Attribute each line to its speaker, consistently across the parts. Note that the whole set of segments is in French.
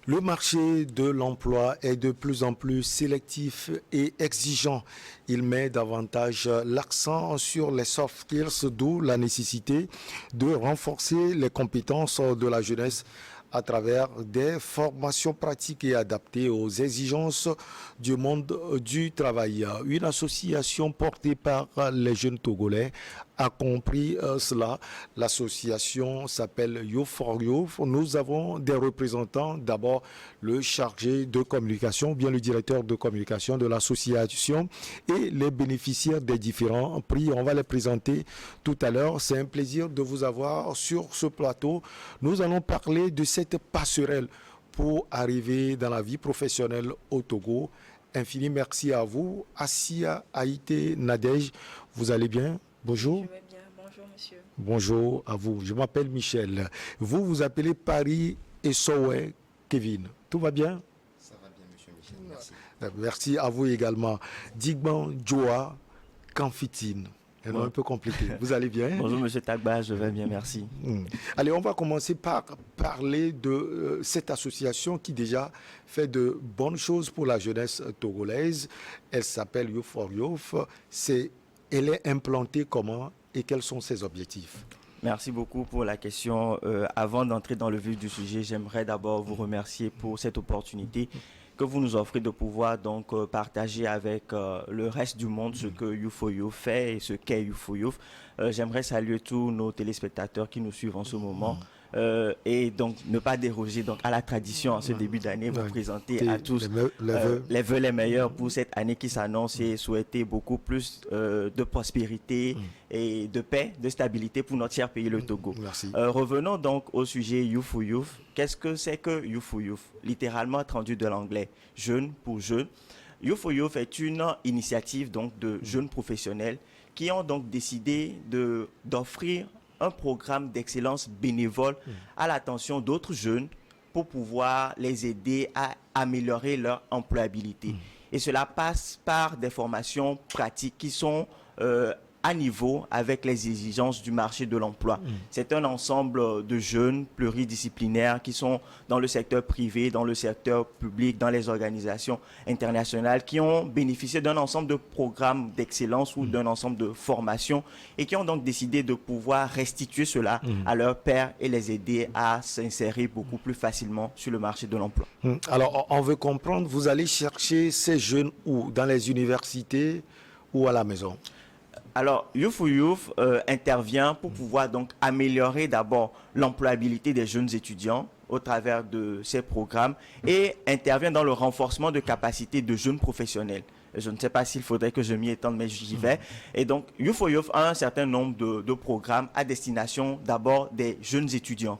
Speaker 1: Le marché de l'emploi est de plus en plus sélectif et exigeant. Il met davantage l'accent sur les soft skills, d'où la nécessité de renforcer les compétences de la jeunesse à travers des formations pratiques et adaptées aux exigences du monde du travail. Une association portée par les jeunes Togolais a compris cela. L'association s'appelle Youth for Youth. Nous avons des représentants, d'abord le chargé de communication, bien le directeur de communication de l'association et les bénéficiaires des différents prix. On va les présenter tout à l'heure. C'est un plaisir de vous avoir sur ce plateau. Nous allons parler de cette passerelle pour arriver dans la vie professionnelle au Togo. Infini merci à vous. Assia Haïté Nadège, vous allez bien? Bonjour.
Speaker 2: Je vais bien. Bonjour, monsieur.
Speaker 1: Bonjour à vous. Je m'appelle Michel. Vous vous appelez Paris et Sowe Kevin. Tout va bien?
Speaker 3: Ça va bien, monsieur Michel. Merci.
Speaker 1: Merci à vous également. Digban Joa Kanfitine. Un nom un peu compliqué. Vous allez bien?
Speaker 4: Bonjour monsieur Tagba, je vais bien, merci.
Speaker 1: Allez, on va commencer par parler de cette association qui déjà fait de bonnes choses pour la jeunesse togolaise. Elle s'appelle Youth for Youth. Elle est implantée comment et quels sont ses objectifs?
Speaker 4: Merci beaucoup pour la question. Avant d'entrer dans le vif du sujet, j'aimerais d'abord vous remercier pour cette opportunité que vous nous offrez de pouvoir donc partager avec le reste du monde ce que Youth for Youth fait et ce qu'est Youth for Youth. J'aimerais saluer tous nos téléspectateurs qui nous suivent en ce moment. Et donc ne pas déroger donc à la tradition en ce début d'année, vous présenter à tous les vœux les meilleurs pour cette année qui s'annonce et souhaiter beaucoup plus de prospérité et de paix, de stabilité pour notre cher pays le Togo.
Speaker 1: Merci.
Speaker 4: Revenons donc au sujet Youth for Youth. Qu'est-ce que c'est que Youth for Youth? Littéralement traduit de l'anglais, jeune pour jeune. Youth for Youth est une initiative donc de jeunes professionnels qui ont donc décidé d'offrir un programme d'excellence bénévole à l'attention d'autres jeunes pour pouvoir les aider à améliorer leur employabilité. Et cela passe par des formations pratiques qui sont à niveau avec les exigences du marché de l'emploi. C'est un ensemble de jeunes pluridisciplinaires qui sont dans le secteur privé, dans le secteur public, dans les organisations internationales, qui ont bénéficié d'un ensemble de programmes d'excellence ou d'un ensemble de formations et qui ont donc décidé de pouvoir restituer cela à leurs pairs et les aider à s'insérer beaucoup plus facilement sur le marché de l'emploi.
Speaker 1: Alors, on veut comprendre, vous allez chercher ces jeunes où? Dans les universités ou à la maison?
Speaker 4: Alors, Youth for Youth intervient pour pouvoir donc améliorer d'abord l'employabilité des jeunes étudiants au travers de ces programmes et intervient dans le renforcement de capacités de jeunes professionnels. Je ne sais pas s'il faudrait que je m'y étende, mais j'y vais. Et donc, Youth for Youth a un certain nombre de programmes à destination d'abord des jeunes étudiants.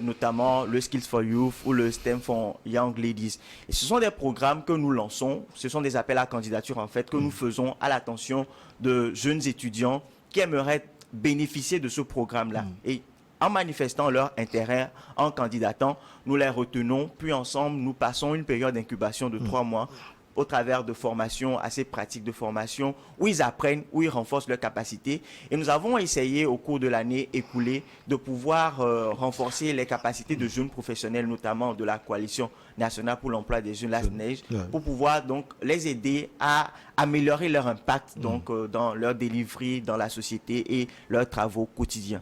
Speaker 4: Notamment le Skills for Youth ou le STEM for Young Ladies. Et ce sont des programmes que nous lançons, ce sont des appels à candidature en fait que nous faisons à l'attention de jeunes étudiants qui aimeraient bénéficier de ce programme-là. Et en manifestant leur intérêt, en candidatant, nous les retenons, puis ensemble nous passons une période d'incubation de 3 mois au travers de formations assez pratiques de formation où ils apprennent, où ils renforcent leurs capacités. Et nous avons essayé au cours de l'année écoulée de pouvoir renforcer les capacités de jeunes professionnels, notamment de la Coalition nationale pour l'emploi des jeunes, la SNEJ, pour pouvoir donc les aider à améliorer leur impact donc, dans leur delivery, dans la société et leurs travaux quotidiens.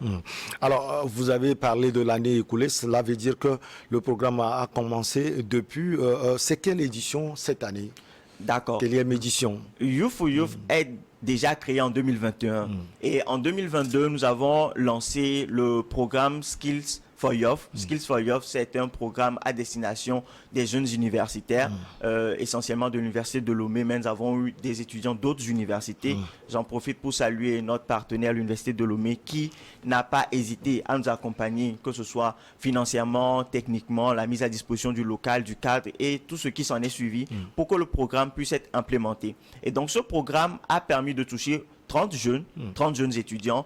Speaker 1: Alors, vous avez parlé de l'année écoulée, cela veut dire que le programme a commencé depuis. C'est quelle édition cette année?
Speaker 4: D'accord.
Speaker 1: Quelle édition?
Speaker 4: Youth for Youth est déjà créé en 2021. Et en 2022, nous avons lancé le programme Skills for Youth. Skills for Youth, c'est un programme à destination des jeunes universitaires, essentiellement de l'université de Lomé, mais nous avons eu des étudiants d'autres universités. J'en profite pour saluer notre partenaire, l'université de Lomé, qui n'a pas hésité à nous accompagner, que ce soit financièrement, techniquement, la mise à disposition du local, du cadre et tout ce qui s'en est suivi pour que le programme puisse être implémenté. Et donc ce programme a permis de toucher 30 jeunes étudiants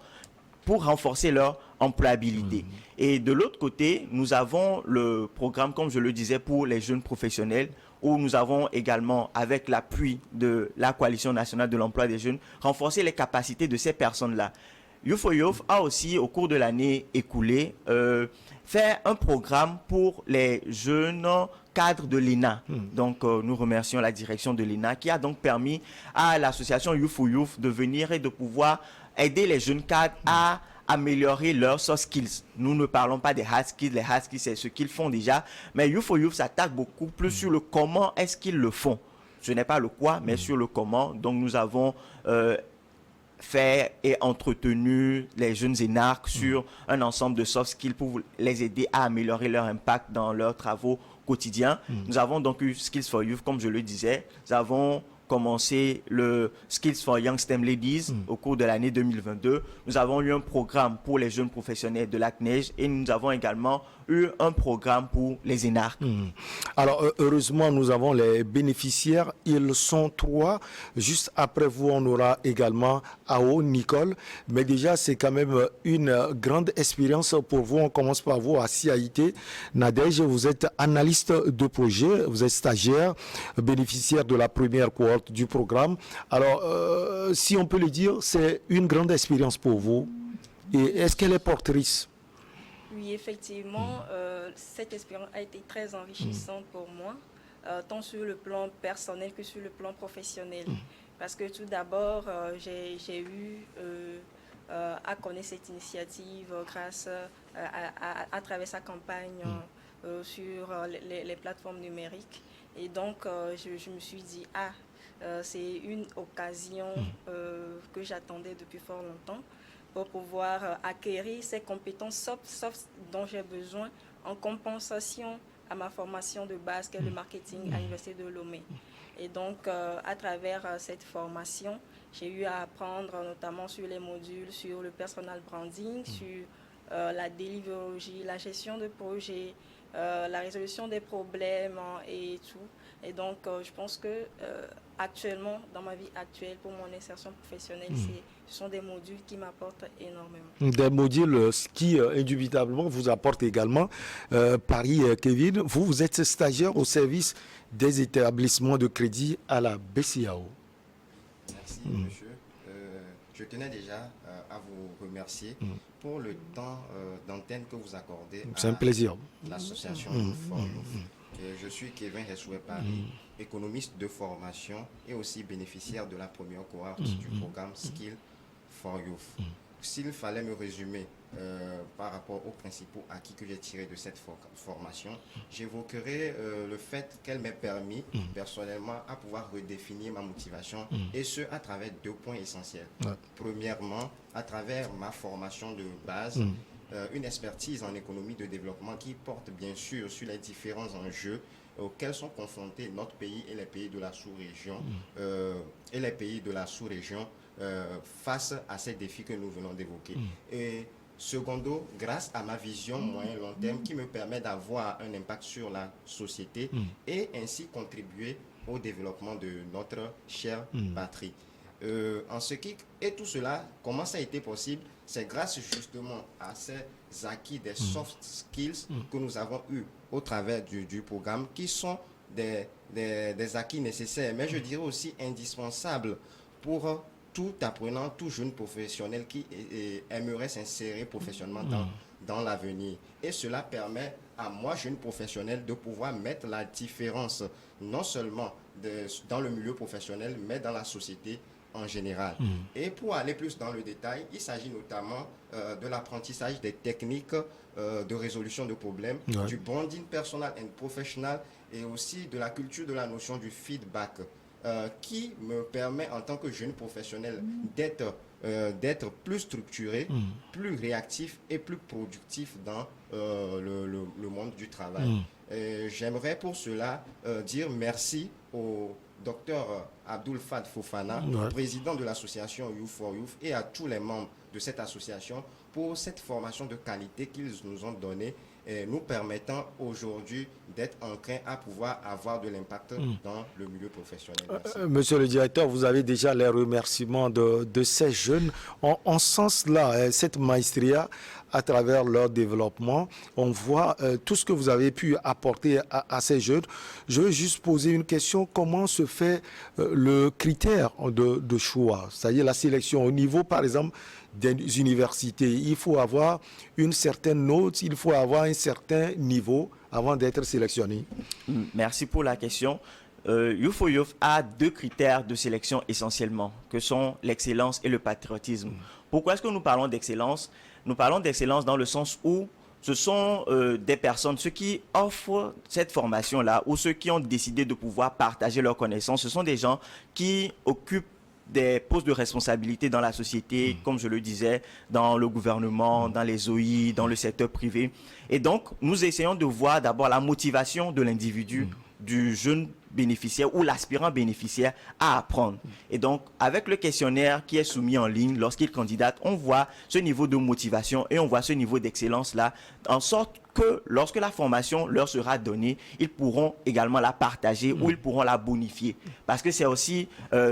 Speaker 4: pour renforcer leur employabilité. Et de l'autre côté, nous avons le programme, comme je le disais, pour les jeunes professionnels, où nous avons également, avec l'appui de la Coalition nationale de l'emploi des jeunes, renforcé les capacités de ces personnes-là. Youth a aussi, au cours de l'année écoulée, fait un programme pour les jeunes cadres de l'ENA. Donc, nous remercions la direction de l'ENA qui a donc permis à l'association Youth de venir et de pouvoir aider les jeunes cadres à améliorer leurs soft skills. Nous ne parlons pas des hard skills. Les hard skills, c'est ce qu'ils font déjà. Mais Youth s'attaque beaucoup plus sur le comment est-ce qu'ils le font. Ce n'est pas le quoi, mais sur le comment. Donc, nous avons fait et entretenu les jeunes énarques sur un ensemble de soft skills pour les aider à améliorer leur impact dans leurs travaux quotidiens. Nous avons donc eu Skills for Youth, comme je le disais. Nous avons commencé le Skills for Young STEM Ladies au cours de l'année 2022. Nous avons eu un programme pour les jeunes professionnels de la CNEJ et nous avons également eu un programme pour les énarques.
Speaker 1: Alors, heureusement, nous avons les bénéficiaires. Ils sont 3. Juste après vous, on aura également Ao, Nicole. Mais déjà, c'est quand même une grande expérience pour vous. On commence par vous à CIT. Nadège, vous êtes analyste de projet, vous êtes stagiaire, bénéficiaire de la première cohorte du programme. Alors, si on peut le dire, c'est une grande expérience pour vous. Et est-ce qu'elle est portrice?
Speaker 2: Oui, effectivement, cette expérience a été très enrichissante pour moi, tant sur le plan personnel que sur le plan professionnel. Parce que tout d'abord, j'ai eu à connaître cette initiative grâce à travers sa campagne sur les plateformes numériques. Et donc, je me suis dit, c'est une occasion que j'attendais depuis fort longtemps, pour pouvoir acquérir ces compétences soft dont j'ai besoin en compensation à ma formation de base qu'est le marketing à l'Université de Lomé. Et donc, à travers cette formation, j'ai eu à apprendre notamment sur les modules, sur le personal branding, sur la délivrologie, la gestion de projets, la résolution des problèmes et tout. Et donc, je pense que actuellement, dans ma vie actuelle, pour mon insertion professionnelle, ce sont des modules qui m'apportent énormément.
Speaker 1: Des modules qui, indubitablement, vous apportent également. Paris, Kevin, vous êtes stagiaire au service des établissements de crédit à la BCAO.
Speaker 3: Merci, monsieur. Je tenais déjà à vous remercier pour le temps d'antenne que vous accordez
Speaker 1: C'est un plaisir.
Speaker 3: L'association Youth for Youth. Je suis Kevin Hessoué Paris, économiste de formation et aussi bénéficiaire de la première cohorte du programme Skills for Youth. S'il fallait me résumer par rapport aux principaux acquis que j'ai tirés de cette formation, j'évoquerai le fait qu'elle m'ait permis personnellement à pouvoir redéfinir ma motivation et ce à travers 2 points essentiels. Premièrement, à travers ma formation de base, une expertise en économie de développement qui porte bien sûr sur les différents enjeux auxquels sont confrontés notre pays et les pays de la sous-région face à ces défis que nous venons d'évoquer. Et secondo, grâce à ma vision moyen-long terme qui me permet d'avoir un impact sur la société et ainsi contribuer au développement de notre chère patrie. Et tout cela, comment ça a été possible? C'est grâce justement à ces acquis des soft skills que nous avons eus au travers du programme, qui sont des acquis nécessaires, mais je dirais aussi indispensables pour tout apprenant, tout jeune professionnel qui aimerait s'insérer professionnellement dans l'avenir. Et cela permet à moi, jeune professionnel, de pouvoir mettre la différence, non seulement dans le milieu professionnel, mais dans la société en général. Et pour aller plus dans le détail, il s'agit notamment de l'apprentissage des techniques de résolution de problèmes, du branding personal and professional et aussi de la culture de la notion du feedback qui me permet en tant que jeune professionnel d'être plus structuré, plus réactif et plus productif dans le monde du travail. J'aimerais pour cela dire merci au Dr Abdoul Fad Fofana, président de l'association Youth for Youth, et à tous les membres de cette association pour cette formation de qualité qu'ils nous ont donnée, nous permettant aujourd'hui d'être enclins à pouvoir avoir de l'impact dans le milieu professionnel.
Speaker 1: Monsieur le directeur, vous avez déjà les remerciements de ces jeunes. En ce sens-là, cette maestria, à travers leur développement, on voit tout ce que vous avez pu apporter à ces jeunes. Je veux juste poser une question. Comment se fait le critère de choix? C'est-à-dire la sélection au niveau, par exemple, des universités. Il faut avoir une certaine note, il faut avoir un certain niveau avant d'être sélectionné.
Speaker 4: Merci pour la question. Youth4Youth a 2 critères de sélection essentiellement, que sont l'excellence et le patriotisme. Pourquoi est-ce que nous parlons d'excellence? Nous parlons d'excellence dans le sens où ce sont des personnes, ceux qui offrent cette formation-là ou ceux qui ont décidé de pouvoir partager leurs connaissances, ce sont des gens qui occupent des postes de responsabilité dans la société, comme je le disais, dans le gouvernement, dans les OI, dans le secteur privé. Et donc, nous essayons de voir d'abord la motivation de l'individu, du jeune bénéficiaire ou l'aspirant bénéficiaire à apprendre. Et donc, avec le questionnaire qui est soumis en ligne, lorsqu'il candidate, on voit ce niveau de motivation et on voit ce niveau d'excellence-là, en sorte que lorsque la formation leur sera donnée, ils pourront également la partager ou ils pourront la bonifier. Parce que c'est aussi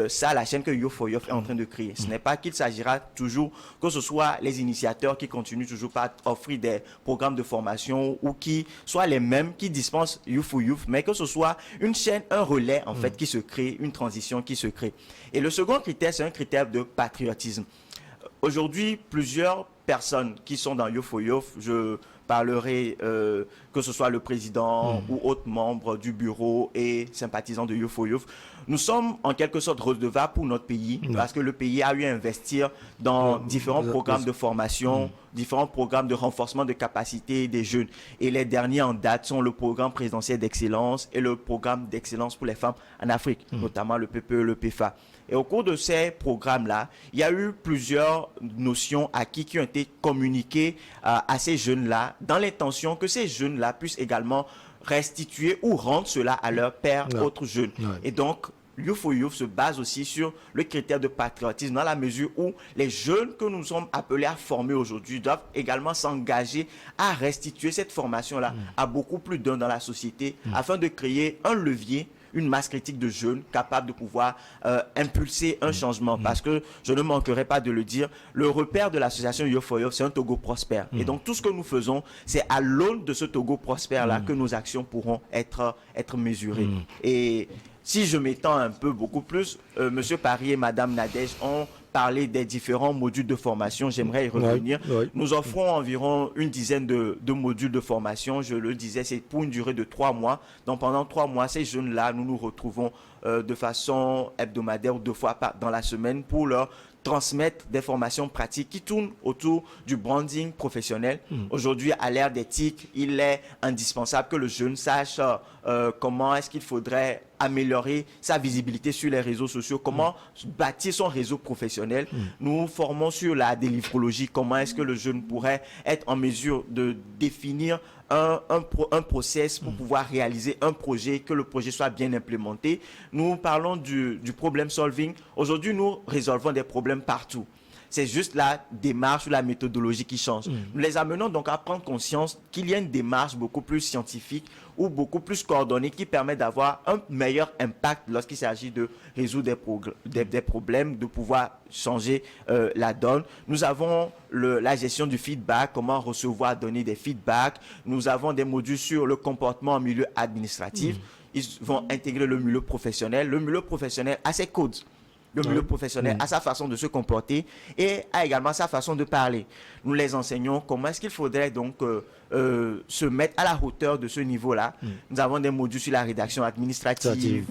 Speaker 4: ça la chaîne que Youth4Youth est en train de créer. Ce n'est pas qu'il s'agira toujours que ce soit les initiateurs qui continuent toujours par offrir des programmes de formation ou qui soient les mêmes qui dispensent Youth4Youth, mais que ce soit une chaîne, un relais en fait qui se crée, une transition qui se crée. Et le second critère, c'est un critère de patriotisme. Aujourd'hui, plusieurs personnes qui sont dans Youth4Youth, je parlerai que ce soit le président ou autres membres du bureau et sympathisants de Youth4Youth. Nous sommes en quelque sorte redevables pour notre pays parce que le pays a eu à investir dans différents programmes de formation, différents programmes de renforcement de capacité des jeunes. Et les derniers en date sont le programme présidentiel d'excellence et le programme d'excellence pour les femmes en Afrique, notamment le PPE, le PFA. Et au cours de ces programmes-là, il y a eu plusieurs notions acquises qui ont été communiquées à ces jeunes-là, dans l'intention que ces jeunes-là puissent également restituer ou rendre cela à leurs pairs autres jeunes. Et donc, Youth4Youth se base aussi sur le critère de patriotisme dans la mesure où les jeunes que nous sommes appelés à former aujourd'hui doivent également s'engager à restituer cette formation-là à beaucoup plus d'un dans la société afin de créer un levier, une masse critique de jeunes capables de pouvoir impulser un changement. Parce que je ne manquerai pas de le dire, le repère de l'association Youth4Youth, c'est un Togo prospère. Et donc tout ce que nous faisons, c'est à l'aune de ce Togo prospère-là que nos actions pourront être mesurées. Et si je m'étends un peu beaucoup plus, Monsieur Paris et Madame Nadège ont parlé des différents modules de formation. J'aimerais y revenir. Nous offrons environ une dizaine de modules de formation. Je le disais, c'est pour une durée de 3 mois. Donc pendant 3 mois, ces jeunes-là, nous nous retrouvons de façon hebdomadaire ou 2 fois dans la semaine pour leur transmettre des formations pratiques qui tournent autour du branding professionnel. Aujourd'hui, à l'ère des TIC, il est indispensable que le jeune sache comment est-ce qu'il faudrait améliorer sa visibilité sur les réseaux sociaux, comment bâtir son réseau professionnel. Nous formons sur la délivrologie, comment est-ce que le jeune pourrait être en mesure de définir un process pour pouvoir réaliser un projet, que le projet soit bien implémenté. Nous parlons du problem solving. Aujourd'hui, nous résolvons des problèmes partout. C'est juste la démarche ou la méthodologie qui change. Nous les amenons donc à prendre conscience qu'il y a une démarche beaucoup plus scientifique ou beaucoup plus coordonnée qui permet d'avoir un meilleur impact lorsqu'il s'agit de résoudre des problèmes, de pouvoir changer la donne. Nous avons la gestion du feedback, comment recevoir, donner des feedbacks. Nous avons des modules sur le comportement en milieu administratif. Ils vont intégrer le milieu professionnel. Le milieu professionnel a ses codes. Le milieu professionnel a sa façon de se comporter et a également sa façon de parler. Nous les enseignons comment est-ce qu'il faudrait donc se mettre à la hauteur de ce niveau-là. Nous avons des modules sur la rédaction administrative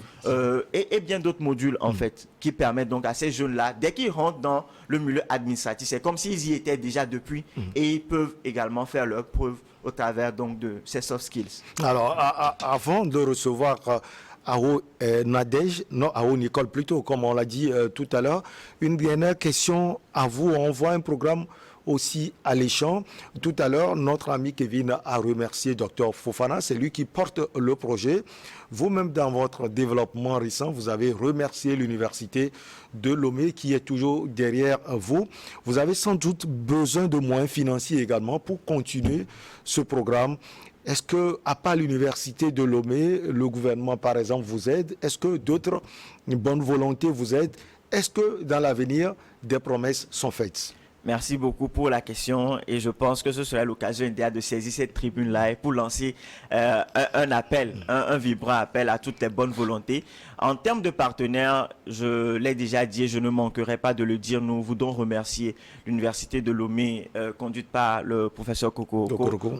Speaker 4: et bien d'autres modules en fait qui permettent donc à ces jeunes-là, dès qu'ils rentrent dans le milieu administratif, c'est comme s'ils y étaient déjà depuis et ils peuvent également faire leurs preuves au travers donc de ces soft skills.
Speaker 1: Alors, avant de recevoir Aho Nadège, non, Aho Nicole plutôt, comme on l'a dit tout à l'heure. Une dernière question à vous. On voit un programme aussi alléchant. Tout à l'heure, notre ami Kevin a remercié Dr Fofana, c'est lui qui porte le projet. Vous-même, dans votre développement récent, vous avez remercié l'université de Lomé qui est toujours derrière vous. Vous avez sans doute besoin de moyens financiers également pour continuer ce programme. Est-ce que, à part l'université de Lomé, le gouvernement, par exemple, vous aide? Est-ce que d'autres bonnes volontés vous aident? Est-ce que, dans l'avenir, des promesses sont faites?
Speaker 4: Merci beaucoup pour la question et je pense que ce serait l'occasion idéale de saisir cette tribune-là pour lancer un appel, un vibrant appel à toutes les bonnes volontés. En termes de partenaires, je l'ai déjà dit et je ne manquerai pas de le dire, nous voudrons remercier l'Université de Lomé conduite par le professeur Koko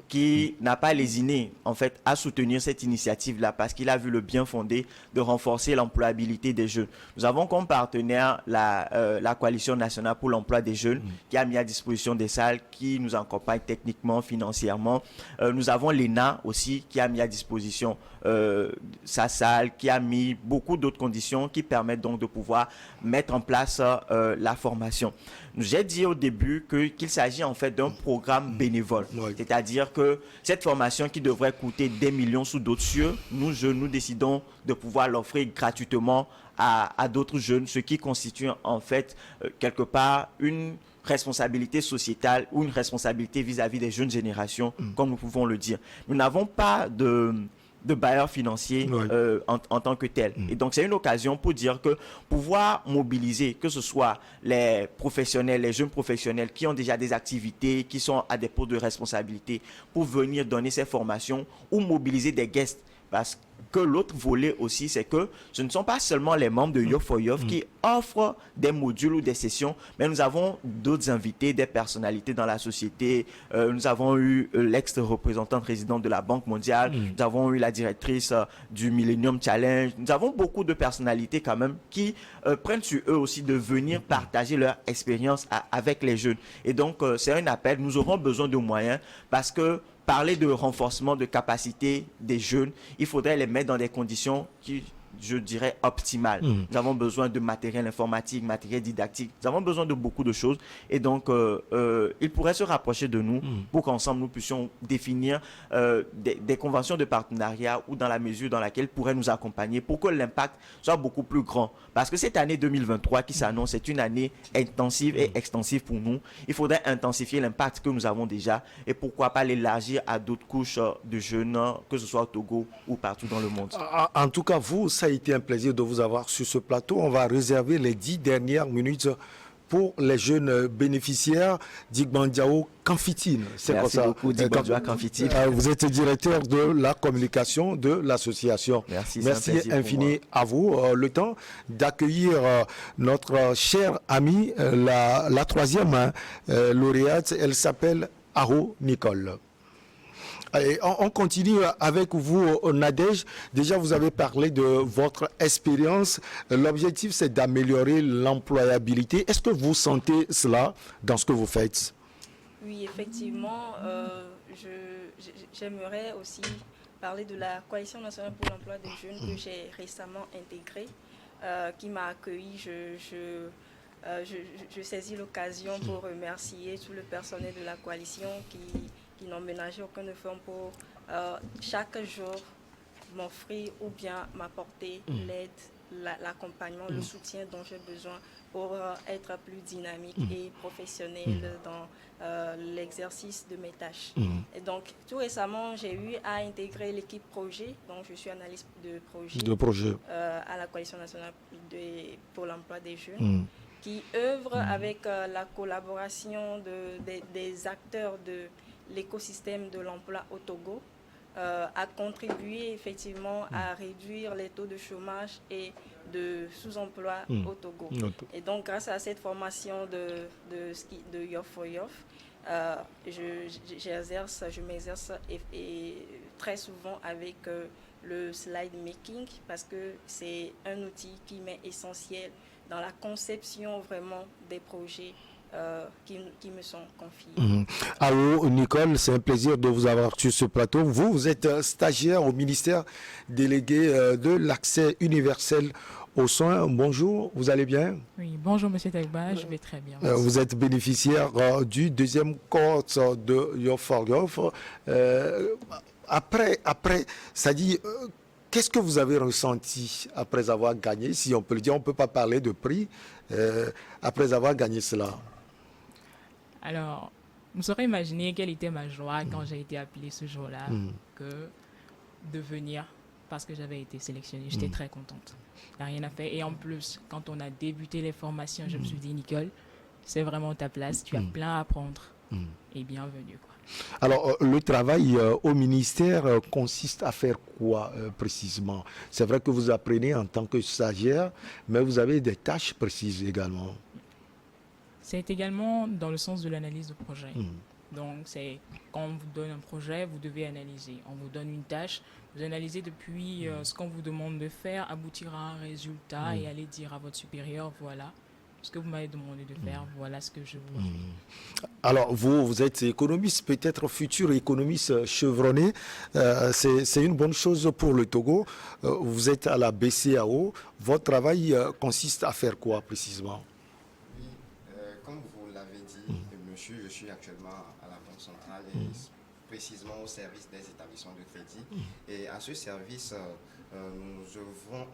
Speaker 4: qui n'a pas lésiné en fait à soutenir cette initiative-là parce qu'il a vu le bien fondé de renforcer l'employabilité des jeunes. Nous avons comme partenaire la Coalition nationale pour l'emploi des jeunes qui a mis à disposition des salles qui nous accompagnent techniquement, financièrement. Nous avons l'ENA aussi qui a mis à disposition sa salle, qui a mis beaucoup d'autres conditions qui permettent donc de pouvoir mettre en place la formation. J'ai dit au début qu'il s'agit en fait d'un programme bénévole, c'est-à-dire que cette formation qui devrait coûter des millions sous d'autres cieux, nous décidons de pouvoir l'offrir gratuitement à d'autres jeunes, ce qui constitue en fait quelque part une responsabilité sociétale ou une responsabilité vis-à-vis des jeunes générations, comme nous pouvons le dire. Nous n'avons pas de bailleurs financiers en tant que tel. Et donc, c'est une occasion pour dire que pouvoir mobiliser, que ce soit les professionnels, les jeunes professionnels qui ont déjà des activités, qui sont à des postes de responsabilité, pour venir donner ces formations ou mobiliser des guests. Parce que l'autre volet aussi, c'est que ce ne sont pas seulement les membres de Youth for Youth qui offrent des modules ou des sessions, mais nous avons d'autres invités, des personnalités dans la société. Nous avons eu l'ex-représentante résidente de la Banque mondiale, nous avons eu la directrice du Millennium Challenge. Nous avons beaucoup de personnalités quand même qui prennent sur eux aussi de venir partager leur expérience avec les jeunes. Et donc, c'est un appel. Nous aurons besoin de moyens parce que parler de renforcement de capacité des jeunes, il faudrait les mettre dans des conditions qui, je dirais, optimales. Nous avons besoin de matériel informatique, matériel didactique. Nous avons besoin de beaucoup de choses. Et donc, ils pourraient se rapprocher de nous pour qu'ensemble, nous puissions définir des conventions de partenariat ou dans la mesure dans laquelle ils pourraient nous accompagner pour que l'impact soit beaucoup plus grand. Parce que cette année 2023 qui s'annonce, c'est une année intensive et extensive pour nous. Il faudrait intensifier l'impact que nous avons déjà et pourquoi pas l'élargir à d'autres couches de jeunes, que ce soit au Togo ou partout dans le monde.
Speaker 1: En tout cas, ça a été un plaisir de vous avoir sur ce plateau. On va réserver les 10 dernières minutes pour les jeunes bénéficiaires d'Igbandiao Kamfitine.
Speaker 4: Merci beaucoup d'Igbandiao Kamfitine.
Speaker 1: Vous êtes directeur de la communication de l'association. Merci infini à vous. Le temps d'accueillir notre chère amie, la troisième lauréate. Elle s'appelle Aho Nicole. Et on continue avec vous, Nadège. Déjà, vous avez parlé de votre expérience. L'objectif, c'est d'améliorer l'employabilité. Est-ce que vous sentez cela dans ce que vous faites?
Speaker 2: Oui, effectivement. J'aimerais aussi parler de la Coalition nationale pour l'emploi des jeunes que j'ai récemment intégrée, qui m'a accueilli. Je saisis l'occasion pour remercier tout le personnel de la coalition qui n'ont ménagé aucun effort pour chaque jour m'offrir ou bien m'apporter l'aide, l'accompagnement, le soutien dont j'ai besoin pour être plus dynamique et professionnel dans l'exercice de mes tâches. Et donc, tout récemment, j'ai eu à intégrer l'équipe projet, donc je suis analyste de projet, à la Coalition nationale pour l'emploi des jeunes, qui œuvre avec la collaboration des acteurs de l'écosystème de l'emploi au Togo, a contribué effectivement à réduire les taux de chômage et de sous-emploi au Togo. Et donc, grâce à cette formation de Youth for Youth, je m'exerce très souvent avec le slide making parce que c'est un outil qui m'est essentiel dans la conception vraiment des projets qui me sont confiés.
Speaker 1: Allô, Nicole, c'est un plaisir de vous avoir sur ce plateau. Vous êtes stagiaire au ministère délégué de l'accès universel aux soins. Bonjour, vous allez bien?
Speaker 5: Oui, bonjour Monsieur Tegba, je vais très bien.
Speaker 1: Vous êtes bénéficiaire du deuxième cohorte de Youth for Youth. Après, ça dit... Qu'est-ce que vous avez ressenti après avoir gagné, si on peut le dire, on ne peut pas parler de prix, après avoir gagné cela?
Speaker 5: Alors, vous saurez imaginer quelle était ma joie quand j'ai été appelée ce jour-là, que de venir parce que j'avais été sélectionnée. J'étais très contente. Il n'y a rien à faire. Et en plus, quand on a débuté les formations, je me suis dit, Nicole, c'est vraiment ta place. Tu as plein à apprendre. Et bienvenue, quoi.
Speaker 1: Alors, le travail au ministère consiste à faire quoi précisément? C'est vrai que vous apprenez en tant que stagiaire, mais vous avez des tâches précises également.
Speaker 5: C'est également dans le sens de l'analyse de projet. Donc, c'est quand on vous donne un projet, vous devez analyser. On vous donne une tâche, vous analysez depuis ce qu'on vous demande de faire, aboutir à un résultat et aller dire à votre supérieur, voilà ce que vous m'avez demandé de faire, voilà ce que je vous fais.
Speaker 1: Alors, vous êtes économiste, peut-être futur économiste chevronné. C'est une bonne chose pour le Togo. Vous êtes à la BCAO. Votre travail consiste à faire quoi précisément?
Speaker 3: Oui, comme vous l'avez dit, monsieur, je suis actuellement à la Banque centrale et précisément au service des établissements de crédit. Et à ce service, nous œuvrons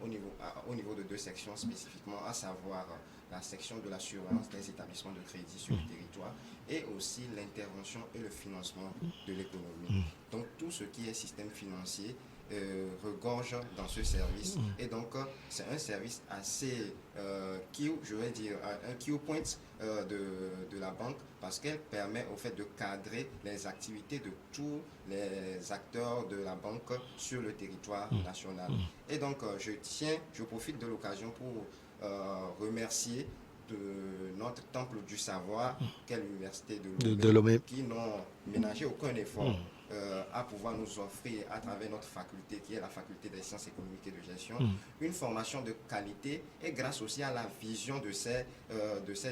Speaker 3: au niveau de 2 sections spécifiquement, à savoir la section de la surveillance des établissements de crédit sur le territoire et aussi l'intervention et le financement de l'économie. Donc tout ce qui est système financier regorge dans ce service et donc c'est un service assez je vais dire un key point de la banque parce qu'elle permet au fait de cadrer les activités de tous les acteurs de la banque sur le territoire national. Et donc je profite de l'occasion pour remercier de notre temple du savoir, qu'est l'université de Lomé, qui n'ont ménagé aucun effort à pouvoir nous offrir à travers notre faculté, qui est la faculté des sciences économiques et de gestion, une formation de qualité et grâce aussi à la vision de ces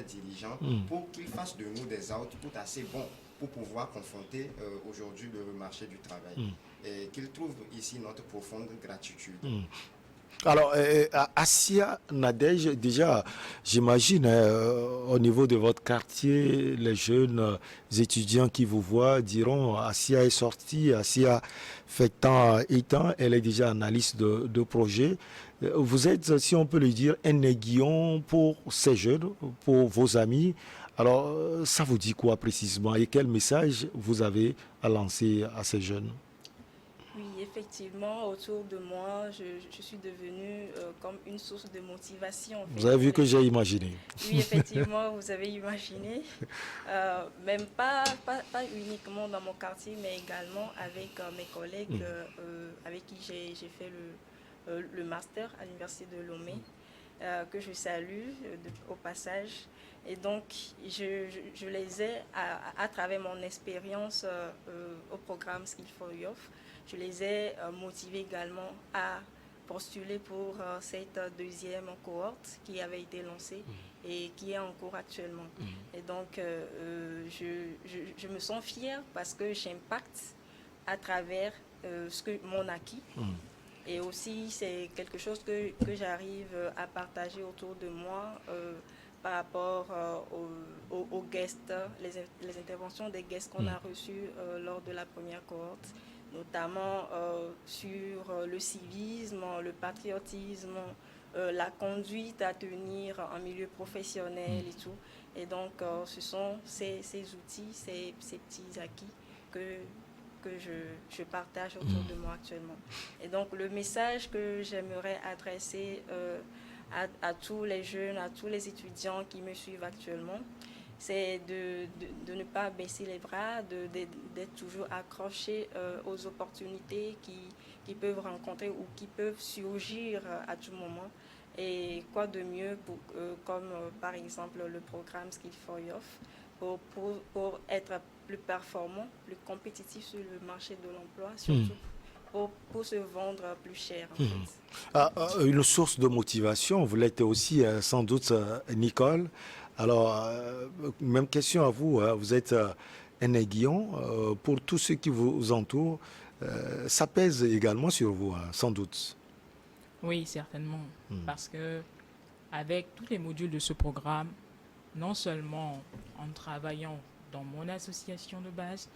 Speaker 3: dirigeants pour qu'ils fassent de nous des outputs assez bons pour pouvoir confronter aujourd'hui le marché du travail et qu'ils trouvent ici notre profonde gratitude.
Speaker 1: Alors, Assia Nadège, déjà, j'imagine, au niveau de votre quartier, les jeunes étudiants qui vous voient diront Assia est sortie, Assia fait tant et tant, elle est déjà analyste de projet. Vous êtes, si on peut le dire, un aiguillon pour ces jeunes, pour vos amis. Alors, ça vous dit quoi précisément et quel message vous avez à lancer à ces jeunes?
Speaker 2: Oui, effectivement, autour de moi, je suis devenue comme une source de motivation. En fait.
Speaker 1: Vous avez vu que j'ai imaginé.
Speaker 2: Oui, effectivement, vous avez imaginé. Même pas uniquement dans mon quartier, mais également avec mes collègues avec qui j'ai fait le master à l'université de Lomé, que je salue au passage. Et donc, je les ai, à travers mon expérience au programme Skill for Youth, je les ai motivés également à postuler pour cette 2e cohorte qui avait été lancée et qui est en cours actuellement. Et donc, je me sens fière parce que j'impacte à travers mon acquis. Et aussi, c'est quelque chose que j'arrive à partager autour de moi par rapport aux guests, les interventions des guests qu'on a reçus lors de la première cohorte, notamment sur le civisme, le patriotisme, la conduite à tenir en milieu professionnel et tout. Et donc, ce sont ces outils, ces petits acquis que je partage autour de moi actuellement. Et donc, le message que j'aimerais adresser à tous les jeunes, à tous les étudiants qui me suivent actuellement, c'est de ne pas baisser les bras, d'être toujours accroché aux opportunités qu'ils peuvent rencontrer ou qui peuvent surgir à tout moment. Et quoi de mieux comme par exemple le programme Skill for Youth pour être plus performant, plus compétitif sur le marché de l'emploi, surtout pour se vendre plus cher. En fait.
Speaker 1: Une source de motivation, vous l'êtes aussi sans doute, Nicole. Alors, même question à vous, vous êtes un aiguillon pour tous ceux qui vous entourent. Ça pèse également sur vous, sans doute.
Speaker 5: Oui, certainement. Parce que avec tous les modules de ce programme, non seulement en travaillant dans mon association de base,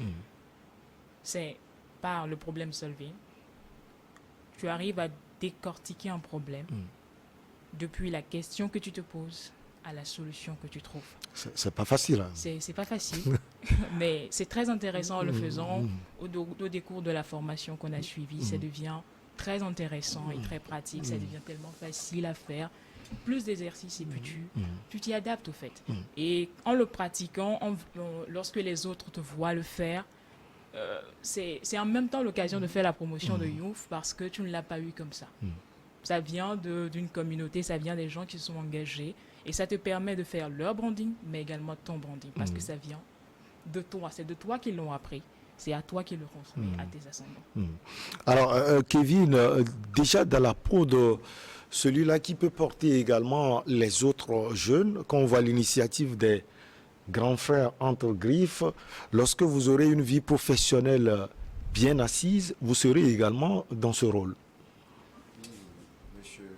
Speaker 5: c'est par le problème solving, tu arrives à décortiquer un problème depuis la question que tu te poses à la solution que tu trouves.
Speaker 1: C'est pas facile. Hein.
Speaker 5: C'est pas facile, mais c'est très intéressant en le faisant au décours de la formation qu'on a suivie. Ça devient très intéressant et très pratique. Ça devient tellement facile à faire. plus d'exercices et puis tu t'y adaptes au fait. Et en le pratiquant, lorsque les autres te voient le faire, c'est en même temps l'occasion de faire la promotion de Youth parce que tu ne l'as pas eu comme ça. Ça vient d'une communauté, ça vient des gens qui sont engagés et ça te permet de faire leur branding, mais également ton branding parce que ça vient de toi. C'est de toi qu'ils l'ont appris. C'est à toi qui le transmet à tes ascendants.
Speaker 1: Alors, Kevin, déjà dans la peau de celui-là qui peut porter également les autres jeunes, quand on voit l'initiative des grands frères entre griffes, lorsque vous aurez une vie professionnelle bien assise, vous serez également dans ce rôle.
Speaker 3: Oui, monsieur,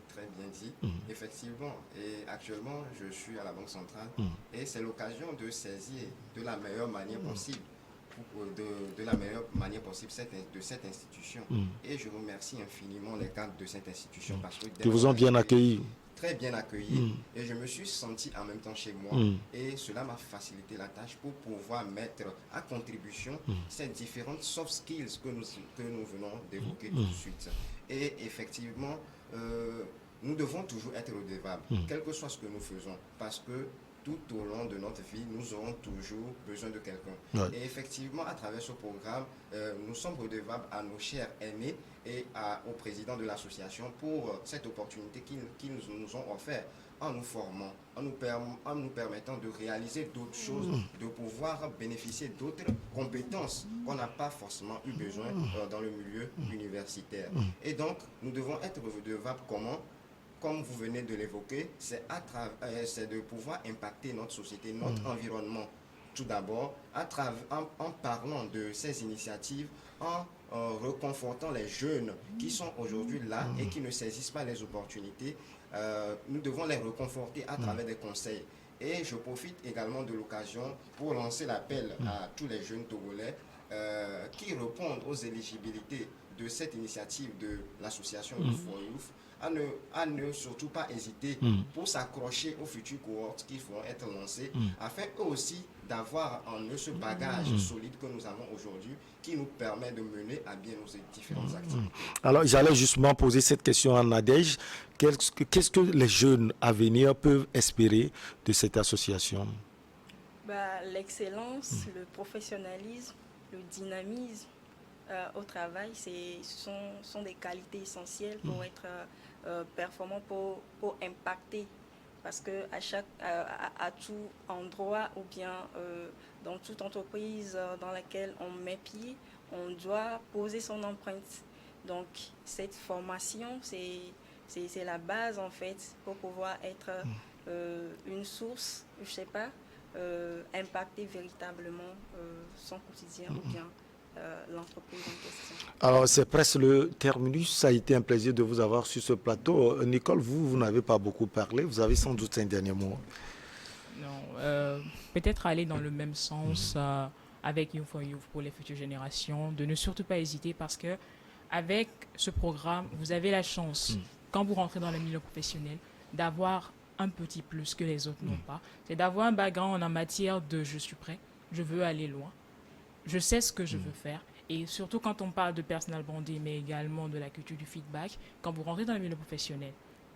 Speaker 3: très bien dit. Effectivement, et actuellement, je suis à la Banque centrale et c'est l'occasion de saisir de la meilleure manière possible de la meilleure manière possible de cette institution. Et je remercie infiniment les cadres de cette institution parce que
Speaker 1: qui vous ont bien accueilli.
Speaker 3: Très bien accueilli et je me suis senti en même temps chez moi et cela m'a facilité la tâche pour pouvoir mettre à contribution ces différentes soft skills que nous venons d'évoquer tout de suite. Et effectivement, nous devons toujours être redevables, quel que soit ce que nous faisons, parce que tout au long de notre vie, nous aurons toujours besoin de quelqu'un. Ouais. Et effectivement, à travers ce programme, nous sommes redevables à nos chers aînés et au président de l'association pour cette opportunité qu'ils nous ont offert en nous formant, en nous permettant de réaliser d'autres choses, de pouvoir bénéficier d'autres compétences qu'on n'a pas forcément eu besoin dans le milieu universitaire. Et donc, nous devons être redevables comment ? Comme vous venez de l'évoquer, c'est de pouvoir impacter notre société, notre environnement. Tout d'abord, en parlant de ces initiatives, en reconfortant les jeunes qui sont aujourd'hui là et qui ne saisissent pas les opportunités, nous devons les reconforter à travers des conseils. Et je profite également de l'occasion pour lancer l'appel à tous les jeunes Togolais qui répondent aux éligibilités de cette initiative de l'association Youth for Youth, à ne surtout pas hésiter pour s'accrocher aux futures cohortes qui feront être lancées, afin eux aussi d'avoir en eux ce bagage solide que nous avons aujourd'hui qui nous permet de mener à bien nos différentes activités. Alors,
Speaker 1: j'allais justement poser cette question à Nadège. Qu'est-ce que les jeunes à venir peuvent espérer de cette association?
Speaker 2: L'excellence, le professionnalisme, le dynamisme au travail, sont des qualités essentielles pour être performant, pour impacter. Parce que à tout endroit ou bien dans toute entreprise dans laquelle on met pied, on doit poser son empreinte. Donc cette formation, c'est la base en fait pour pouvoir être une source, je sais pas, impacter véritablement son quotidien ou bien l'entreprise en question.
Speaker 1: Alors, c'est presque le terminus. Ça a été un plaisir de vous avoir sur ce plateau. Nicole, vous n'avez pas beaucoup parlé. Vous avez sans doute un dernier mot.
Speaker 5: Non, peut-être aller dans le même sens avec Youth for Youth pour les futures générations, de ne surtout pas hésiter parce que avec ce programme, vous avez la chance, quand vous rentrez dans le milieu professionnel, d'avoir un petit plus que les autres n'ont pas. C'est d'avoir un background en matière de « je suis prêt, je veux aller loin ». Je sais ce que je veux faire. Et surtout quand on parle de personal branding, mais également de la culture du feedback, quand vous rentrez dans le milieu professionnel,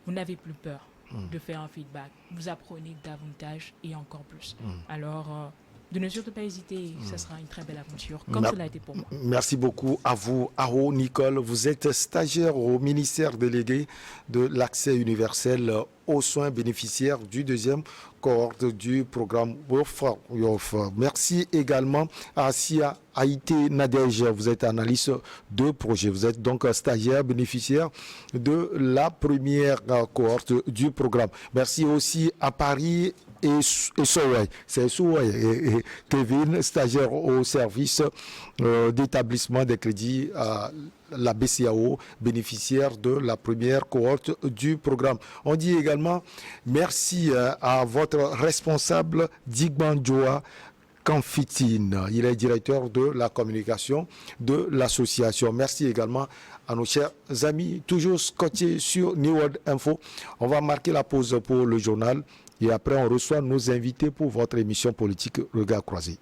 Speaker 5: vous n'avez plus peur de faire un feedback. Vous apprenez davantage et encore plus. Alors, de ne surtout pas hésiter, ça sera une très belle aventure, comme cela a été pour moi.
Speaker 1: Merci beaucoup à vous, Aho Nicole. Vous êtes stagiaire au ministère délégué de l'accès universel aux soins bénéficiaires du deuxième cohorte du programme Youth for Youth. Merci également à Sia Haïté Nadège. Vous êtes analyste de projet. Vous êtes donc stagiaire bénéficiaire de la première cohorte du programme. Merci aussi à Paris et Souay. C'est Souay et Kevin, stagiaire au service d'établissement des crédits à la BCAO, bénéficiaire de la première cohorte du programme. On dit également merci à votre responsable Digbanjoa Kamfitine. Il est directeur de la communication de l'association. Merci également à nos chers amis, toujours scotchés sur New World Info. On va marquer la pause pour le journal et après on reçoit nos invités pour votre émission politique Regard Croisé.